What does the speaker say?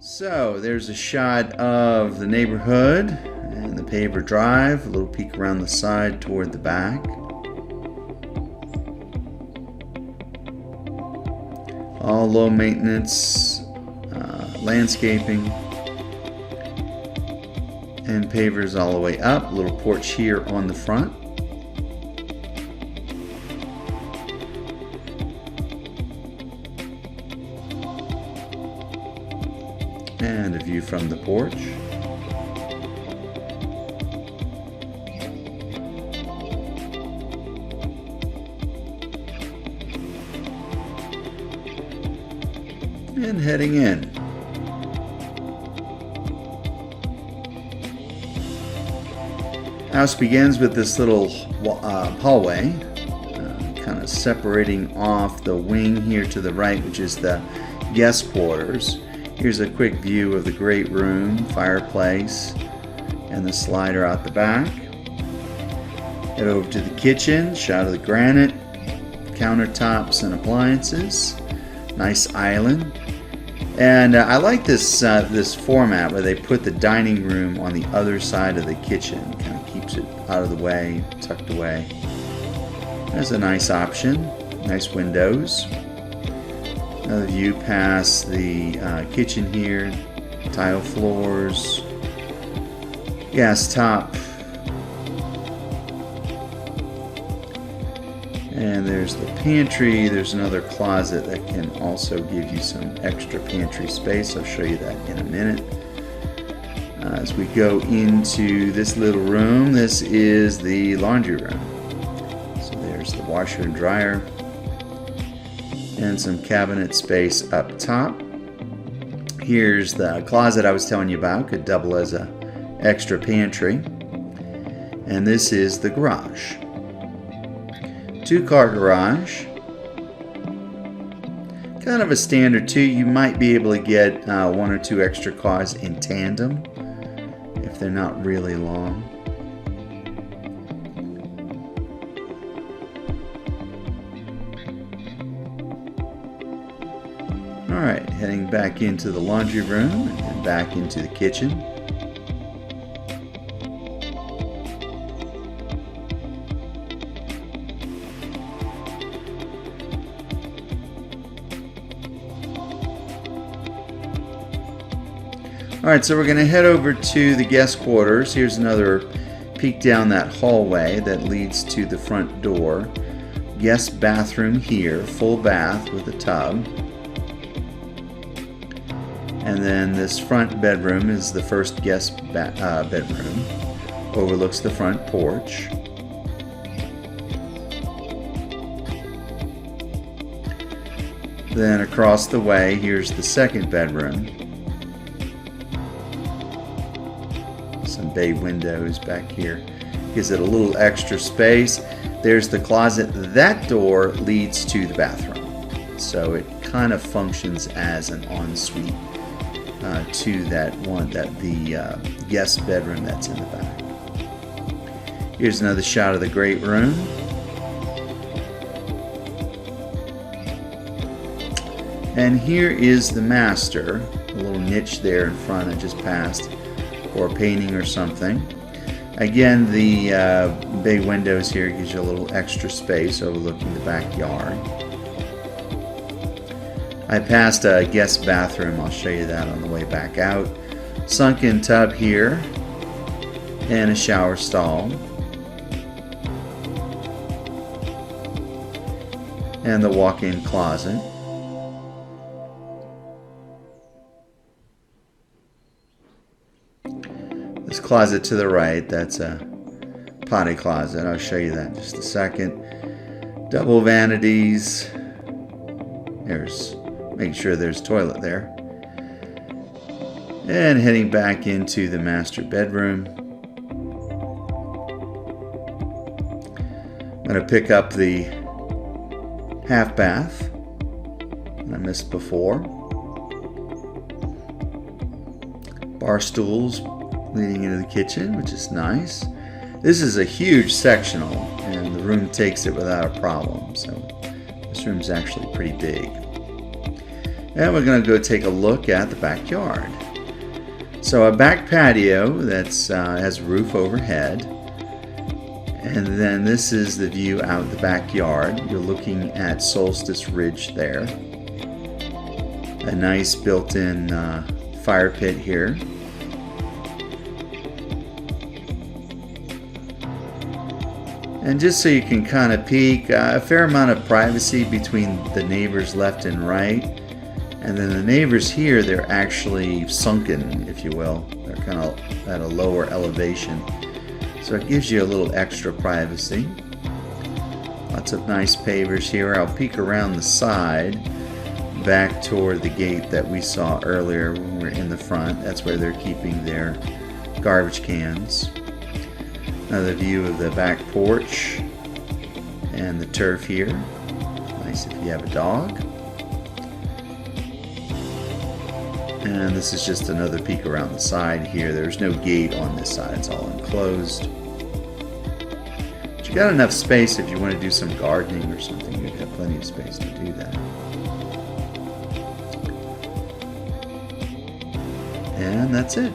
So there's a shot of the neighborhood and the paver drive, a little peek around the side toward the back. All low maintenance landscaping and pavers all the way up. A little porch here on the front. And a view from the porch. And heading in. House begins with this little hallway, kind of separating off the wing here to the right, which is the guest quarters. Here's a quick view of the great room, fireplace, and the slider out the back. Head over to the kitchen, shot of the granite, countertops and appliances. Nice island. And I like this this format where they put the dining room on the other side of the kitchen. Kind of keeps it out of the way, tucked away. That's a nice option. Nice windows. Another view past the kitchen here. Tile floors. Gas top. And there's the pantry. There's another closet that can also give you some extra pantry space. I'll show you that in a minute. As we go into this little room, this is the laundry room. So there's the washer and dryer. And some cabinet space up top. Here's the closet I was telling you about. Could double as a extra pantry. And this is the garage. Two-car garage. Kind of a standard two. You might be able to get one or two extra cars in tandem if they're not really long. Alright, heading back into the laundry room and back into the kitchen. Alright, so we're going to head over to the guest quarters. Here's another peek down that hallway that leads to the front door. Guest bathroom here, full bath with a tub. And then this front bedroom is the first guest bedroom. Overlooks the front porch. Then across the way, here's the second bedroom. Some bay windows back here. Gives it a little extra space. There's the closet. That door leads to the bathroom. So it kind of functions as an ensuite to the guest bedroom that's in the back. Here's another shot of the great room. And here is the master. A little niche there in front I just passed. Or painting or something. Again, the bay windows here gives you a little extra space overlooking the backyard. I passed a guest bathroom. I'll show you that on the way back out. Sunken tub here and a shower stall. And the walk-in closet. This closet to the right, that's a potty closet. I'll show you that in just a second. Double vanities. There's making sure there's a toilet there. And heading back into the master bedroom. I'm going to pick up the half bath that I missed before. Bar stools leading into the kitchen, which is nice. This is a huge sectional, and the room takes it without a problem. So this room's actually pretty big. And we're going to go take a look at the backyard. So a back patio that has a roof overhead. And then this is the view out the backyard. You're looking at Solstice Ridge there. A nice built-in fire pit here. And just so you can kind of peek, a fair amount of privacy between the neighbors left and right. And then the neighbors here, they're actually sunken, if you will. They're kind of at a lower elevation. So it gives you a little extra privacy. Lots of nice pavers here. I'll peek around the side back toward the gate that we saw earlier when we were in the front. That's where they're keeping their garbage cans. Another view of the back porch and the turf here. Nice if you have a dog. And this is just another peek around the side here. There's no gate on this side, it's all enclosed. But you got enough space if you want to do some gardening or something. You've got plenty of space to do that. And that's it.